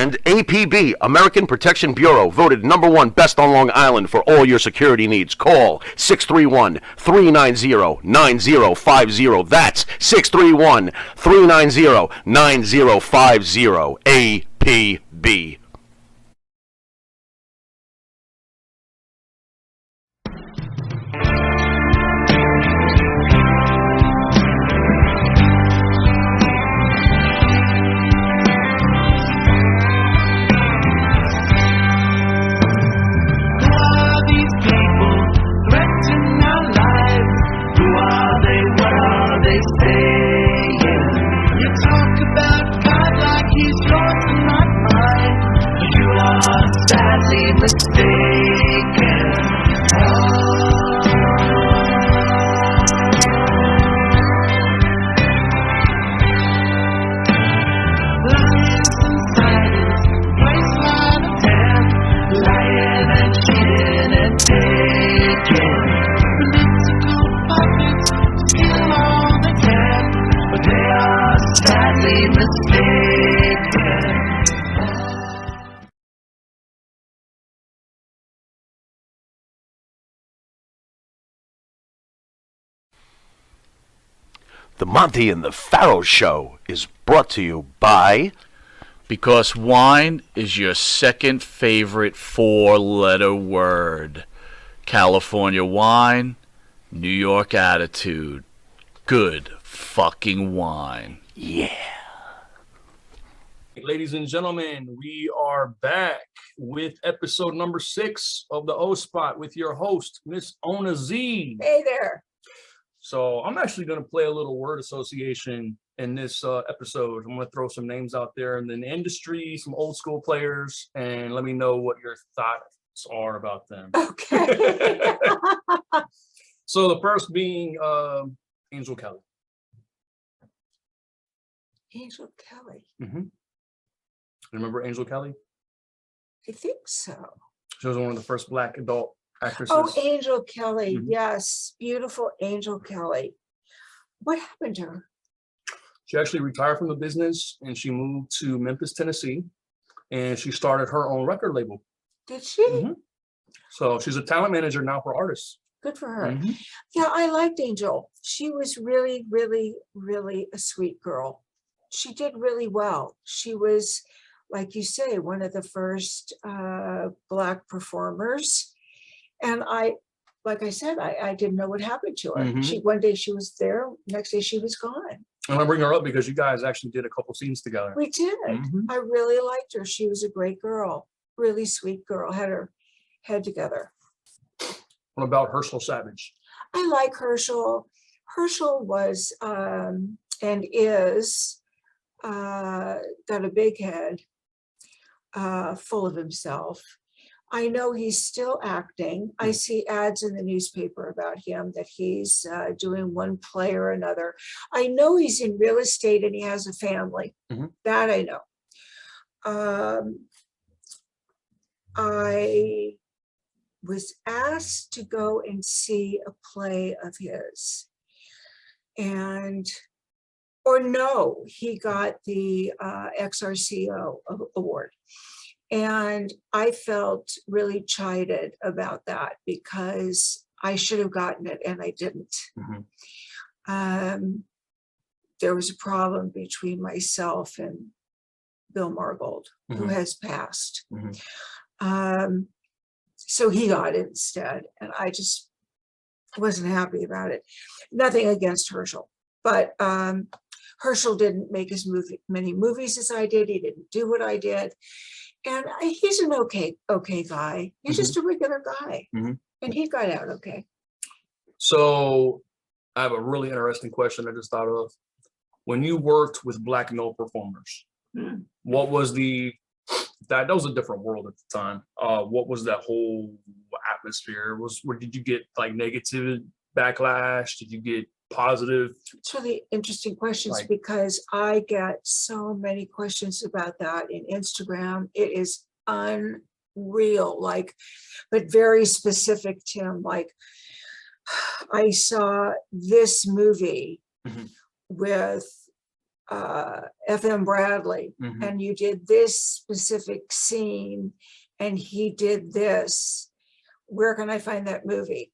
And APB, American Protection Bureau, voted #1 best on Long Island for all your security needs. Call 631-390-9050. That's 631-390-9050. APB. The Monte and the Pharaoh Show is brought to you by... Because wine is your second favorite four-letter word. California wine, New York attitude. Good fucking wine. Yeah. Ladies and gentlemen, we are back with episode number 6 of the O Spot with your host, Miss Ona Zee. Hey there. So I'm actually going to play a little word association in this episode. I'm going to throw some names out there in the industry, some old school players, and let me know what your thoughts are about them. Okay. So the first being Angel Kelly. Angel Kelly. Mm-hmm. Remember Angel Kelly? I think so. She was one of the first Black adult actresses. Oh, Angel Kelly. Mhm. Yes. Beautiful Angel Kelly. What happened to her? She actually retired from the business and she moved to Memphis, Tennessee, and she started her own record label. Did she? Mhm. So she's a talent manager now for artists. Good for her. Mhm. Yeah, I liked Angel. She was really, really, really a sweet girl. She did really well. She was, like you say, one of the first Black performers. And like I said, I didn't know what happened to her. Mhm. One day she was there, next day she was gone. And I bring her up because you guys actually did a couple scenes together. We did. Mhm. I really liked her. She was a great girl, really sweet girl, had her head together. What about Herschel Savage? I like Herschel. Herschel was and is got a big head, full of himself. I know he's still acting. I see ads in the newspaper about him that he's doing one play or another. I know he's in real estate and he has a family. Mhm. That I know. I was asked to go and see a play of his, no, he got the XRCO award. And I felt really chided about that because I should have gotten it and I didn't. Mhm. There was a problem between myself and Bill Margold, who Mhm. has passed. Mhm. So he got it instead, and I just wasn't happy about it. Nothing against Herschel, but Herschel didn't make as many movies as I did. He didn't do what I did. And he's an okay guy. He's just a regular guy. Mhm. And he got out okay. So I have a really interesting question I just thought of. When you worked with Black male performers, what was that was a different world at the time. What was that whole atmosphere? Did you get like negative backlash? Did you get positive? It's really interesting questions Like- because I get so many questions about that in Instagram. It is unreal, but very specific, Tim. Like, I saw this movie Mhm. with F.M. Bradley, Mhm. and you did this specific scene, and he did this. Where can I find that movie?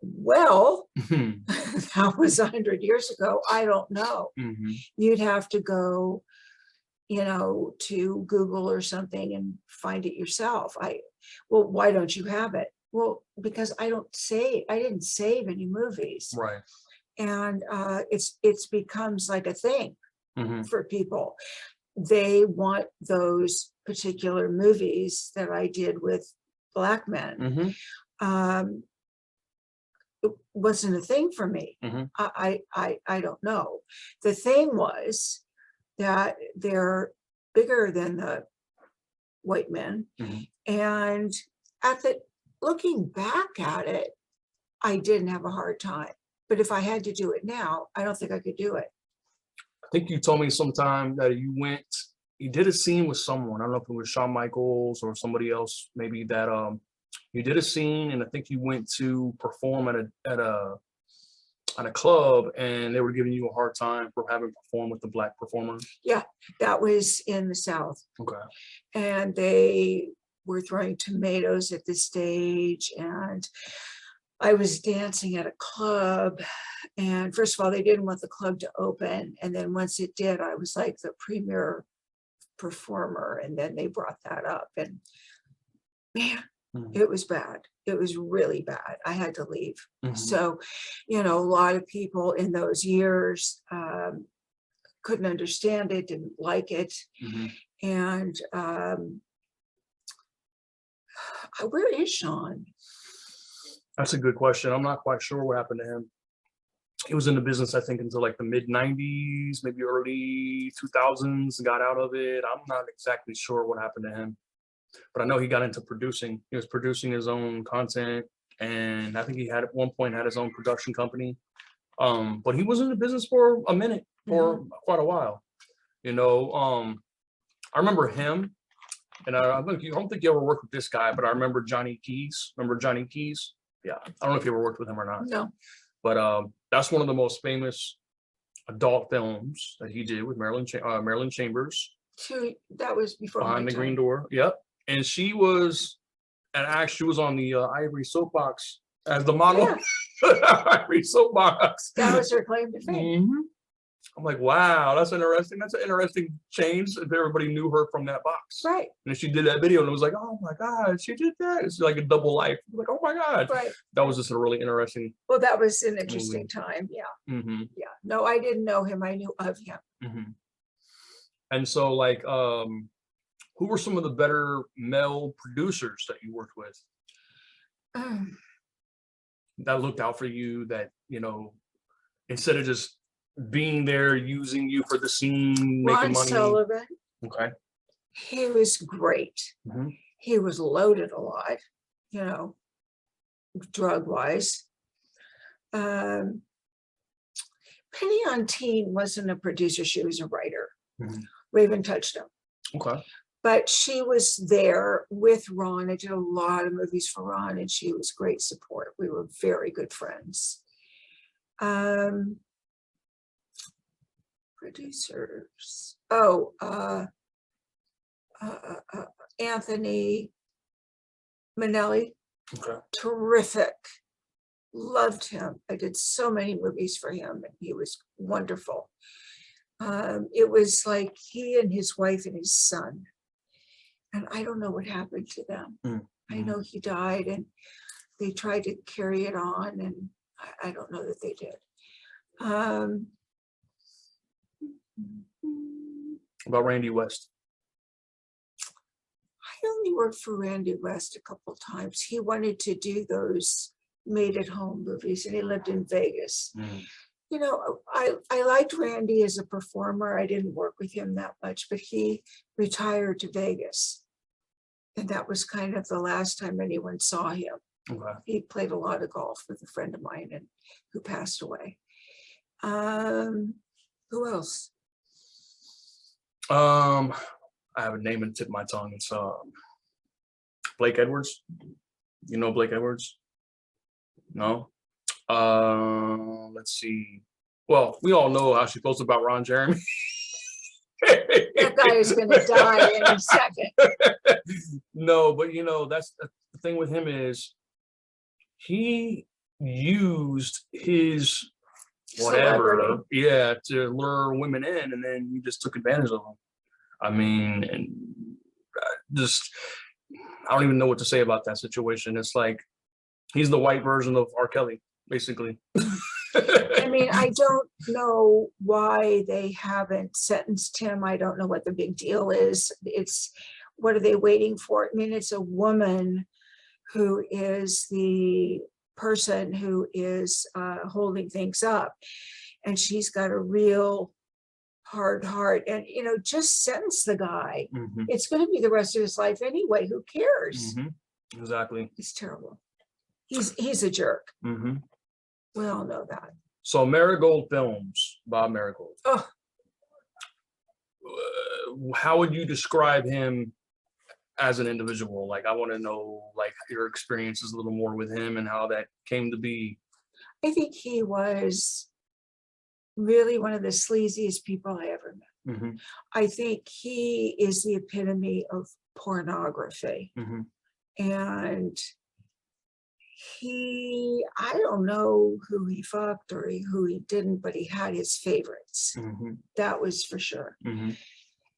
Well, Mhm. that was 100 years ago. I don't know. Mhm. You'd have to go, to Google or something and find it yourself. Well, why don't you have it? Well, because I didn't save any movies. Right. And it's becomes like a thing Mhm. for people. They want those particular movies that I did with Black men. Mhm. It wasn't a thing for me. Mhm. I don't know. The thing was that they're bigger than the white men. Mhm. And looking back at it, I didn't have a hard time. But if I had to do it now, I don't think I could do it. I think you told me sometime that you did a scene with someone. I don't know if it was Shawn Michaels or somebody else, maybe that you did a scene, and I think you went to perform at a club, and they were giving you a hard time for having performed with the Black performer. Yeah, that was in the South. Okay. And they were throwing tomatoes at the stage, and I was dancing at a club, and first of all, they didn't want the club to open, and then once it did, I was like the premier performer, and then they brought that up, and man, Mhm. it was bad. It was really bad. I had to leave. Mhm. So, a lot of people in those years couldn't understand it, didn't like it, Mhm. and where is Sean? That's a good question. I'm not quite sure what happened to him. He was in the business, I think, until like the mid 90s, maybe early 2000s, got out of it. I'm not exactly sure what happened to him, but I know he got into producing. He was producing his own content, and I think he had at one point had his own production company. But he was in the business for a minute, for quite a while. I remember him, and I don't think you ever worked with this guy, but I remember Johnny Keys. Remember Johnny Keys? Yeah, I don't know if you ever worked with him or not. No. But that's one of the most famous adult films that he did with Marilyn Chambers, That was before my Behind the Green time. Door. Yep. And she was on the Ivory Soapbox as the model. Ivory Soapbox. That was her claim to fame. Mhm. I'm like, wow, that's interesting. That's an interesting change if everybody knew her from that box. Right, And then she did that video, and it was like, oh my God, she did that. It's like a double life. Like, oh my God. right. That was just a really interesting Well, that was an interesting time. Yeah, hmm yeah. No, I didn't know him. I knew of him. hmm And so, like, who were some of the better male producers that you worked with that looked out for you, that, instead of just being there, using you for the scene, making Ron money? Sullivan, Okay. he was great. Mhm. He was loaded a lot, drug wise. Penny Teen wasn't a producer, she was a writer. Mhm. Raven touched him. Okay. But she was there with Ron. I did a lot of movies for Ron, and she was great support. We were very good friends. Producers. Anthony Manelli, Okay. terrific. Loved him. I did so many movies for him, and he was wonderful. It was like he and his wife and his son. And I don't know what happened to them. I know he died, and they tried to carry it on, and I don't know that they did. About Randy West. I only worked for Randy West a couple times. He wanted to do those made at home movies, and he lived in Vegas. I liked Randy as a performer. I didn't work with him that much, but he retired to Vegas. And that was kind of the last time anyone saw him. Okay. He played a lot of golf with a friend of mine and who passed away. Who else? I have a name on the tip of my tongue. It's Blake Edwards. You know Blake Edwards? No. Let's see. Well, we all know how she feels about Ron Jeremy. That guy is going to die any second. No, but you know, that's the thing with him is he used his whatever, Celebrity. yeah, to lure women in, and then you just took advantage of them. I mean, and just I don't even know what to say about that situation. It's like he's the white version of R. Kelly, basically. I mean, I don't know why they haven't sentenced him. I don't know what the big deal is. It's, what are they waiting for? I mean, it's a woman who is the person who is holding things up. And she's got a real hard heart. And, you know, just sentence the guy. Mhm, It's going to be the rest of his life anyway. Who cares? mhm, exactly. It's terrible. He's a jerk. Mhm. We all know that. So Marigold Films, Bob Marigold. Oh, How would you describe him as an individual? Like, I want to know, like, your experiences a little more with him and how that came to be. I think he was really one of the sleaziest people I ever met. Mhm, I think he is the epitome of pornography. mhm, And I don't know who he fucked or who he didn't, but he had his favorites. mhm, That was for sure. mhm,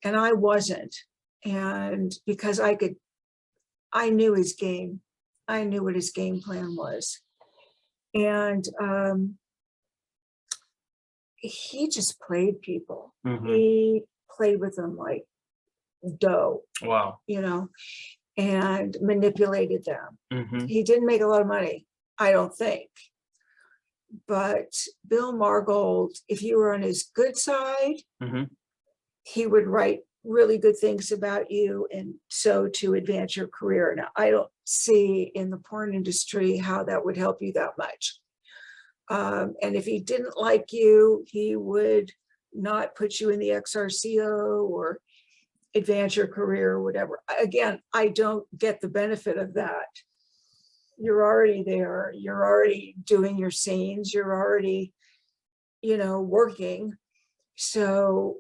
And I wasn't. And because I knew his game. I knew what his game plan was. And he just played people. mhm. He played with them like dough, Wow. you know, and manipulated them. Mhm, He didn't make a lot of money, I don't think. But Bill Margold, if you were on his good side, mhm. he would write really good things about you, and so to advance your career. Now, I don't see in the porn industry how that would help you that much. And if he didn't like you, he would not put you in the XRCO or advance your career or whatever. Again, I don't get the benefit of that. You're already there. You're already doing your scenes. You're already, you know, working. So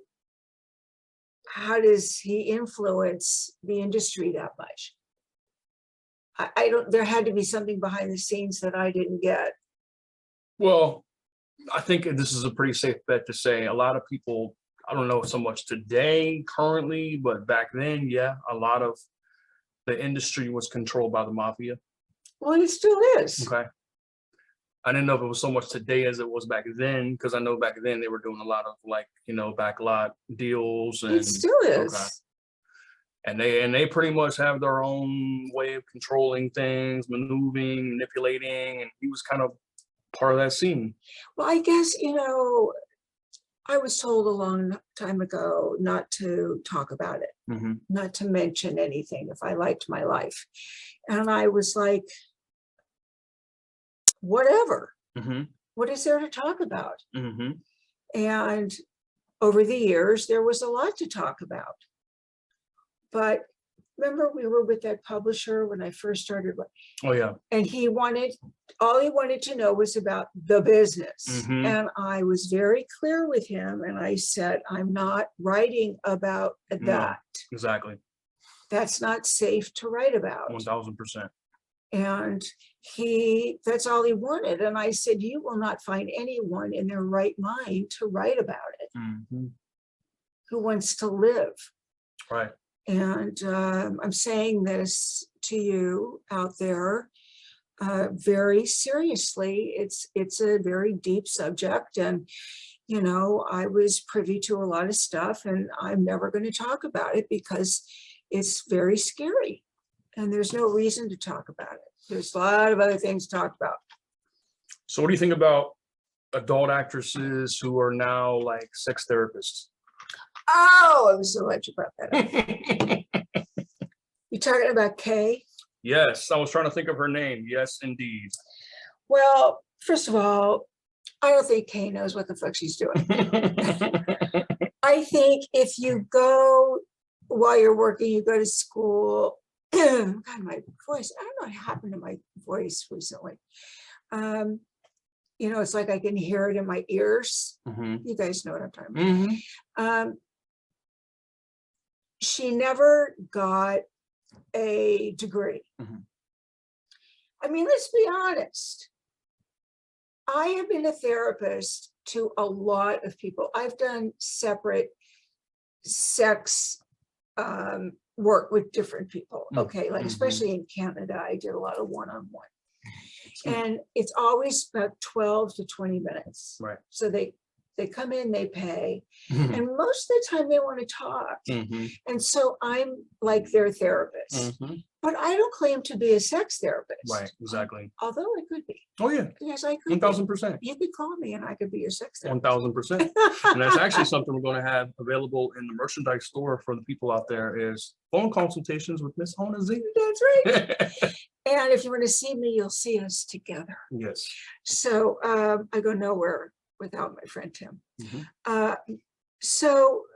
how does he influence the industry that much? I don't, there had to be something behind the scenes that I didn't get. Well, I think this is a pretty safe bet to say a lot of people, I don't know so much today, currently, but back then, yeah, a lot of the industry was controlled by the mafia. Well, it still is. Okay. I didn't know if it was so much today as it was back then, because I know back then they were doing a lot of, like, you know, backlot deals, and It still is. okay. And they pretty much have their own way of controlling things, maneuvering, manipulating, and he was kind of part of that scene. Well, I guess, you know, I was told a long time ago not to talk about it, Mhm, not to mention anything if I liked my life. And I was like, whatever, mhm, what is there to talk about? mhm. And over the years, there was a lot to talk about. But remember, we were with that publisher when I first started, Oh yeah. and all he wanted to know was about the business. Mhm. And I was very clear with him, and I said, I'm not writing about that. Exactly. That's not safe to write about. 1000%. And that's all he wanted. And I said, you will not find anyone in their right mind to write about it, Mhm. who wants to live. Right. And I'm saying this to you out there very seriously. It's a very deep subject, and you know, I was privy to a lot of stuff, and I'm never going to talk about it because it's very scary, and there's no reason to talk about it. There's a lot of other things to talk about. So what do you think about adult actresses who are now like sex therapists? Oh, I was so much about that. You talking about Kay? Yes, I was trying to think of her name. Yes, indeed. Well, first of all, I don't think Kay knows what the fuck she's doing. I think if you go while you're working, you go to school. God, my voice, I don't know what happened to my voice recently. You know, it's like I can hear it in my ears. Mhm. You guys know what I'm talking about. Mhm. She never got a degree. Mhm. I mean, let's be honest. I have been a therapist to a lot of people. I've done separate sex work with different people. Okay, like especially in Canada, I did a lot of one-on-one. And it's always about 12 to 20 minutes. Right. So they come in, they pay, Mhm. and most of the time they want to talk. Mhm. And so I'm like their therapist, Mhm. but I don't claim to be a sex therapist. Right, exactly. Although I could be. Oh yeah, Yes, I could. 1000%. You could call me and I could be your sex therapist. 1000%. And that's actually something we're going to have available in the merchandise store for the people out there is phone consultations with Miss Ona Zee. That's right. And if you want to see me, you'll see us together. Yes. So I go nowhere without my friend Tim. Mhm. So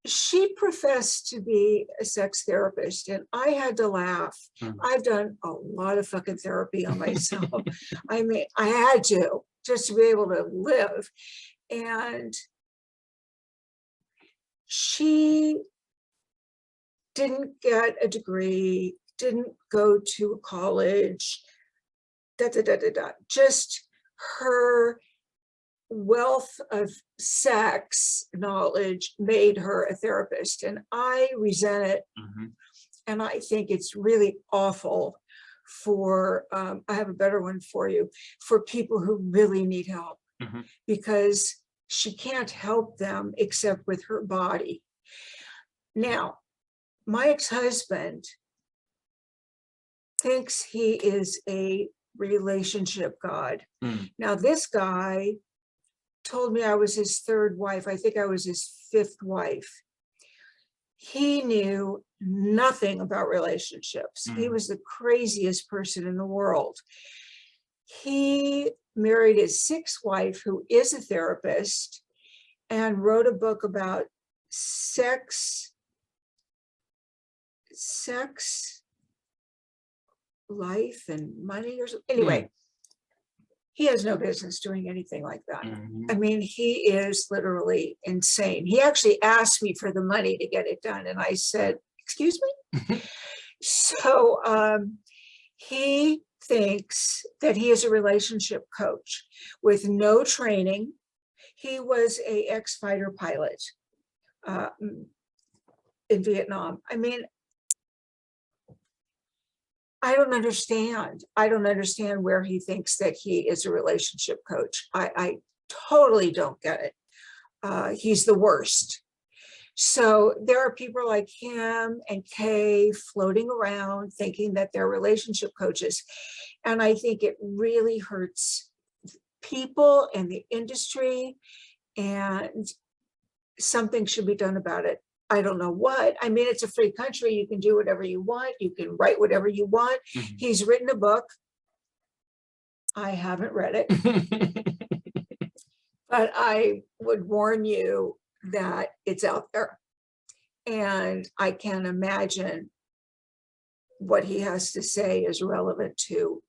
she professed to be a sex therapist, and I had to laugh. Mhm. I've done a lot of fucking therapy on myself. I mean, I had to just to be able to live. And she didn't get a degree, didn't go to college, just her wealth of sex knowledge made her a therapist. And I resent it. Mhm. And I think it's really awful for, I have a better one for you, for people who really need help, Mhm. because she can't help them except with her body. Now, my ex-husband thinks he is a relationship god. Mm. Now, this guy told me I was his third wife. I think I was his fifth wife. He knew nothing about relationships. He was the craziest person in the world. He married his sixth wife, who is a therapist, and wrote a book about sex, life, and money or something. Anyway, he has no business doing anything like that. Mhm. I mean, he is literally insane. He actually asked me for the money to get it done, and I said, excuse me? So he thinks that he is a relationship coach with no training. He was a ex-fighter pilot in Vietnam. I mean, I don't understand. I don't understand where he thinks that he is a relationship coach. I totally don't get it. He's the worst. So there are people like him and Kay floating around thinking that they're relationship coaches. And I think it really hurts people and the industry, and something should be done about it. I don't know what. I mean, it's a free country. You can do whatever you want. You can write whatever you want. Mhm. He's written a book. I haven't read it, but I would warn you that it's out there. And I can imagine what he has to say is relevant to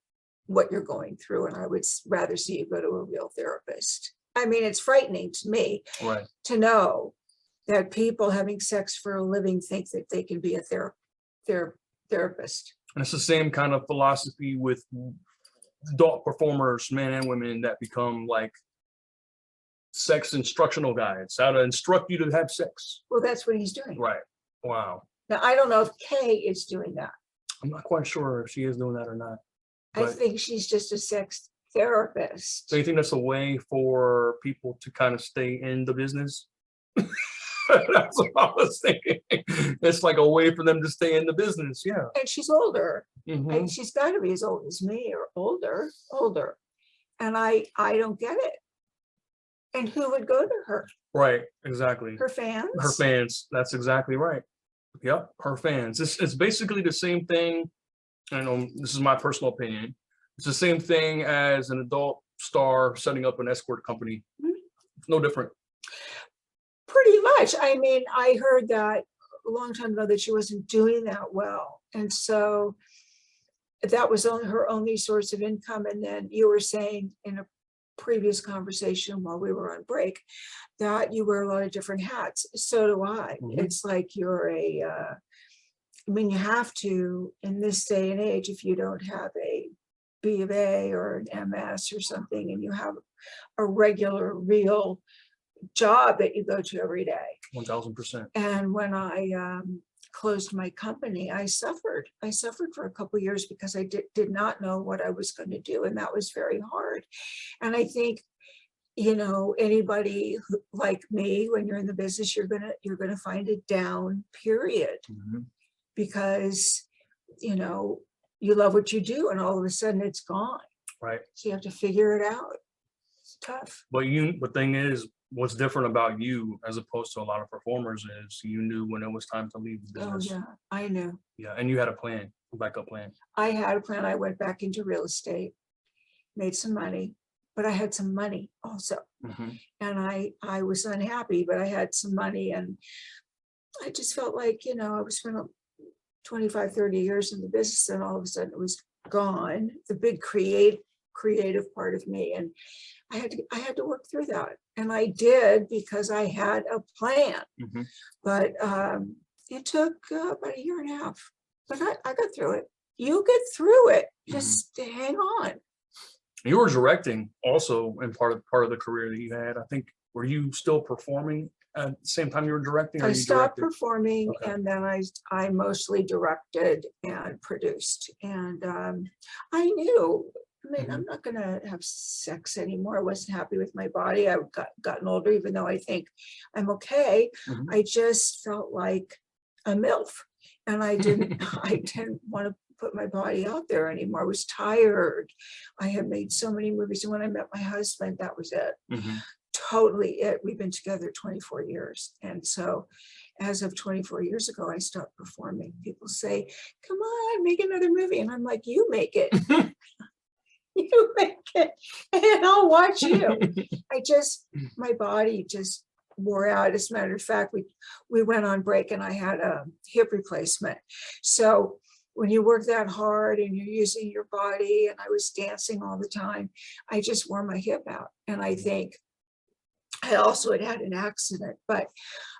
what you're going through. And I would rather see you go to a real therapist. I mean, it's frightening to me Right. to know that people having sex for a living think that they can be a therapist. And it's the same kind of philosophy with adult performers, men and women, that become like sex instructional guides, how to instruct you to have sex. Well, that's what he's doing. Right. Wow. Now, I don't know if Kay is doing that. I'm not quite sure if she is doing that or not. I But think she's just a sex therapist. so you think that's a way for people to kind of stay in the business? That's what I was thinking. It's like a way for them to stay in the business. Yeah. And she's older. Mhm. And she's got to be as old as me or older. And I don't get it. And who would go to her? Right. Exactly. Her fans? Her fans. That's exactly right. Yep. Her fans. It's basically the same thing. I know this is my personal opinion. It's the same thing as an adult star setting up an escort company. It's no different. Pretty much. I mean, I heard that a long time ago that she wasn't doing that well. And so that was only her only source of income. And then you were saying in a previous conversation while we were on break, that you wear a lot of different hats. So do I. Mhm. It's like you're I mean, you have to, in this day and age, if you don't have a B of A or an MS or something, and you have a regular, real job that you go to every day. 1000%. And when I closed my company, I suffered. I suffered for a couple of years because I did not know what I was going to do. And that was very hard. And I think, you know, anybody like me, when you're in the business, you're gonna find a down period, Mhm. because, you know, you love what you do and all of a sudden it's gone. Right. So you have to figure it out. It's tough. But the thing is, what's different about you as opposed to a lot of performers is you knew when it was time to leave the Oh, business. yeah, I knew. Yeah, and you had a plan, a backup plan. I had a plan. I went back into real estate, made some money, but I had some money also. Mhm. And I was unhappy, but I had some money, and I just felt like, you know, I was spent 25, 30 years in the business, and all of a sudden it was gone, the big creative part of me. And I had to work through that. And I did, because I had a plan. Mhm. But it took about a year and a half. But I got through it. You get through it. Just hang on. You were directing also in part of the career that you had. I think, were you still performing at the same time you were directing? Or I you stopped directed? performing, Okay. and then I mostly directed and produced. And I knew, I mean, I'm not going to have sex anymore. I wasn't happy with my body. I've gotten older, even though I think I'm okay. Mhm. I just felt like a MILF, and I didn't want to put my body out there anymore. I was tired. I had made so many movies, and when I met my husband, that was it. Mhm. Totally it. We've been together 24 years. And so as of 24 years ago, I stopped performing. People say, come on, make another movie. And I'm like, you make it. You make it, and I'll watch you. My body just wore out. As a matter of fact, we went on break, and I had a hip replacement. So when you work that hard and you're using your body, and I was dancing all the time, I just wore my hip out. And I think I also had an accident, but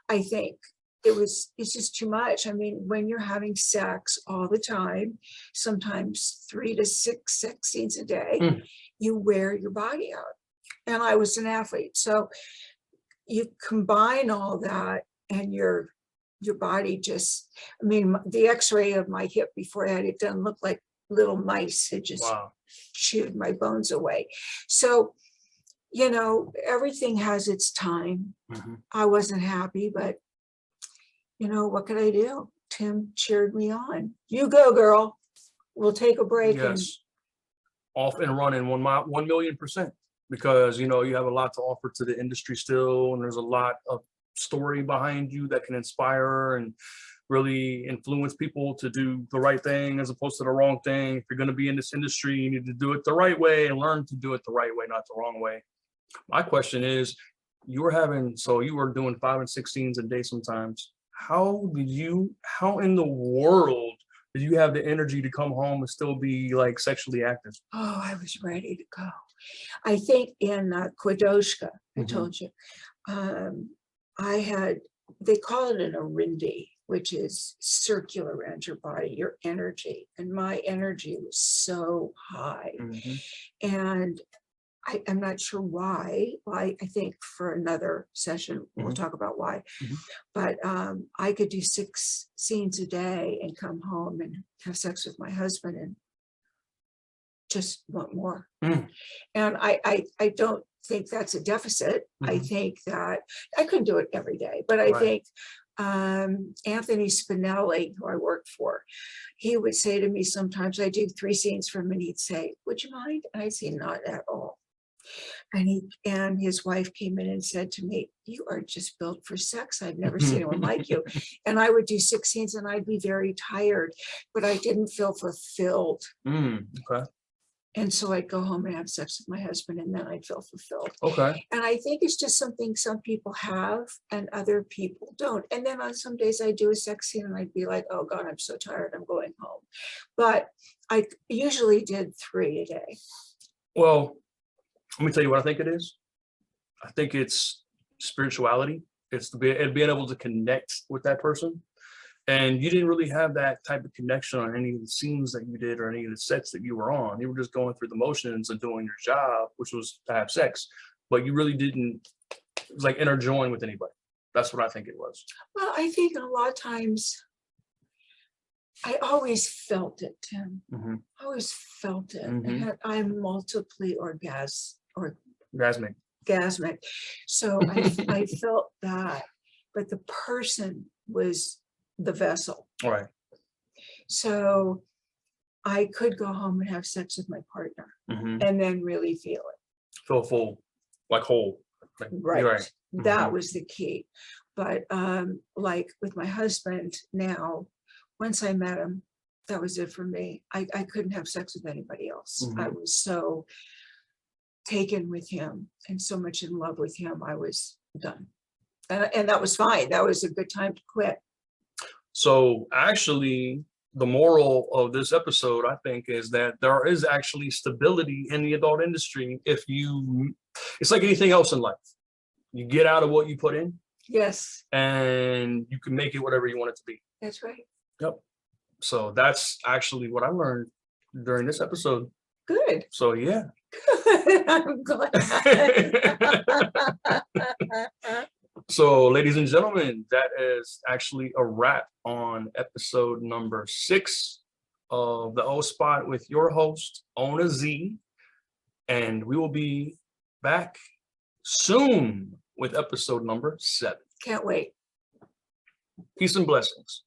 I think it's just too much. I mean, when you're having sex all the time, sometimes 3 to 6 sex scenes a day, you wear your body out. And I was an athlete. So you combine all that, and your body just, I mean, the x-ray of my hip before I had it done looked like little mice had just Wow. chewed my bones away. So, you know, everything has its time. Mhm. I wasn't happy, but you know, what could I do? Tim cheered me on. You go, girl. We'll take a break. Yes. Off and running 1,000,000%, because you know you have a lot to offer to the industry still, and there's a lot of story behind you that can inspire and really influence people to do the right thing as opposed to the wrong thing. If you're going to be in this industry, you need to do it the right way and learn to do it the right way, not the wrong way. My question is, you were doing 5 and 6 scenes a day sometimes. How in the world did you have the energy to come home and still be like sexually active? Oh, I was ready to go. I think in Kwadoshka, I told you, they call it an arindi, which is circular around your body, your energy. And my energy was so high. And I'm not sure why. I think for another session, we'll talk about why. But I could do 6 scenes a day and come home and have sex with my husband and just want more. And I don't think that's a deficit. I think that I couldn't do it every day, but I think Anthony Spinelli, who I worked for, he would say to me sometimes, I do 3 scenes for him, and he'd say, would you mind? And I'd say, not at all. And his wife came in and said to me, you are just built for sex. I've never seen anyone like you. And I would do 6 scenes and I'd be very tired, but I didn't feel fulfilled. Okay. And so I'd go home and have sex with my husband, and then I'd feel fulfilled. Okay. And I think it's just something some people have and other people don't. And then on some days I'd do a sex scene and I'd be like, oh God, I'm so tired, I'm going home. But I usually did 3 a day. Well, Let me tell you what I think it is. I think it's spirituality. It's being able to connect with that person. And you didn't really have that type of connection on any of the scenes that you did or any of the sets that you were on. You were just going through the motions and doing your job, which was to have sex. But you really didn't like interjoin with anybody. That's what I think it was. Well, I think a lot of times I always felt it, Tim. Mm-hmm. I always felt it. Mhm. I'm multiply Gasmic. orgasmic. So I felt that, but the person was the vessel. All right. So I could go home and have sex with my partner Mm-hmm. and then really feel it. Feel full, like whole. Like, Right. you're right. That Mhm. was the key. But like with my husband now, once I met him, that was it for me. I couldn't have sex with anybody else. I Mhm. was so taken with him and so much in love with him, I was done. And that was fine. That was a good time to quit. So actually, the moral of this episode, I think, is that there is actually stability in the adult industry if you, it's like anything else in life. You get out of what you put in Yes, and you can make it whatever you want it to be. that's right. Yep. So that's actually what I learned during this episode. Good. So yeah. I'm glad. So ladies and gentlemen, that is actually a wrap on episode number 6 of the O Spot with your host, Ona Zee. And we will be back soon with episode number 7. Can't wait. Peace and blessings.